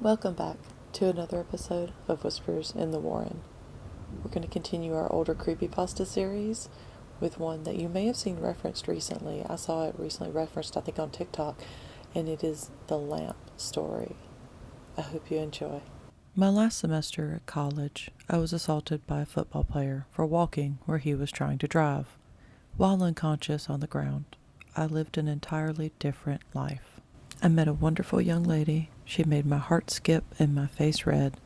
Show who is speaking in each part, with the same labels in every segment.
Speaker 1: Welcome back to another episode of Whispers in the Warren. We're going to continue our older creepypasta series with one that you may have seen referenced recently. I saw it recently referenced, I think, on TikTok, and it is the lamp story. I hope you enjoy. My last semester at college, I was assaulted by a football player for walking where he was trying to drive. While unconscious on the ground, I lived an entirely different life. I met a wonderful young lady. She made my heart skip and my face red.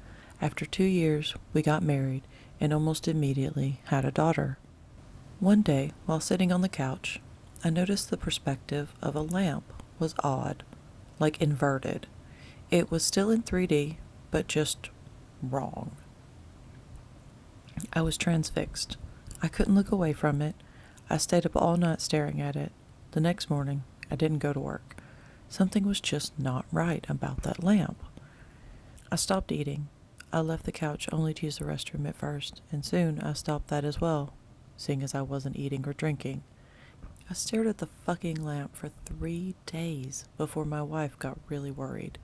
Speaker 1: After 2 years, we got married and almost immediately had a daughter. One day, while sitting on the couch, I noticed the perspective of a lamp was odd, like inverted. It was still in 3D, but just wrong. I was transfixed. I couldn't look away from it. I stayed up all night staring at it. The next morning, I didn't go to work. Something was just not right about that lamp. I stopped eating. I left the couch only to use the restroom at first, and soon I stopped that as well, seeing as I wasn't eating or drinking. I stared at the fucking lamp for 3 days before my wife got really worried.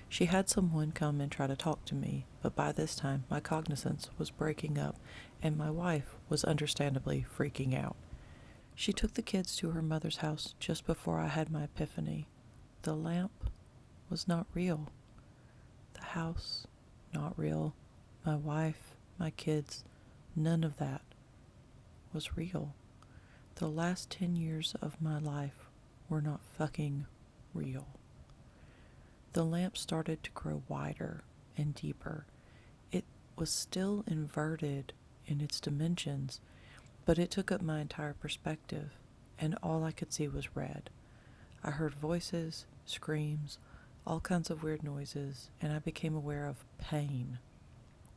Speaker 1: She had someone come and try to talk to me, but by this time my cognizance was breaking up, and my wife was understandably freaking out. She took the kids to her mother's house just before I had my epiphany. The lamp was not real. The house, not real. My wife, my kids, none of that was real. The last 10 years of my life were not fucking real. The lamp started to grow wider and deeper. It was still inverted in its dimensions, but it took up my entire perspective, and all I could see was red. I heard voices, screams, all kinds of weird noises, and I became aware of pain.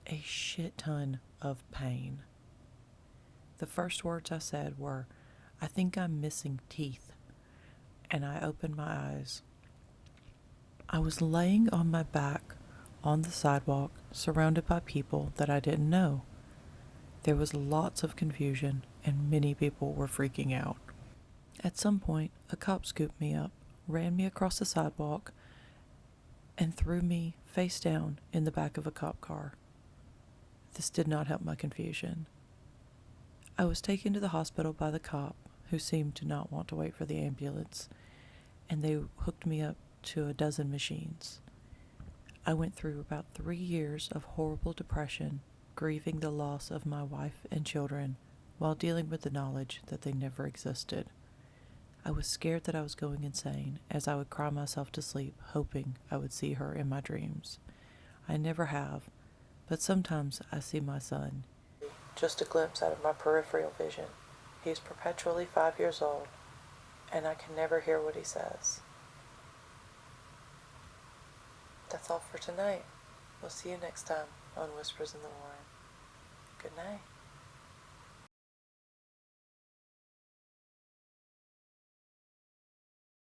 Speaker 1: A shit ton of pain. The first words I said were, "I think I'm missing teeth," and I opened my eyes. I was laying on my back on the sidewalk, surrounded by people that I didn't know. There was lots of confusion, and many people were freaking out. At some point, a cop scooped me up, ran me across the sidewalk, and threw me face down in the back of a cop car. This did not help my confusion. I was taken to the hospital by the cop, who seemed to not want to wait for the ambulance, and they hooked me up to a dozen machines. I went through about 3 years of horrible depression, grieving the loss of my wife and children, while dealing with the knowledge that they never existed. I was scared that I was going insane, as I would cry myself to sleep, hoping I would see her in my dreams. I never have, but sometimes I see my son. Just a glimpse out of my peripheral vision. He's perpetually 5 years old, and I can never hear what he says. That's all for tonight. We'll see you next time on Whispers in the Warren. Good night.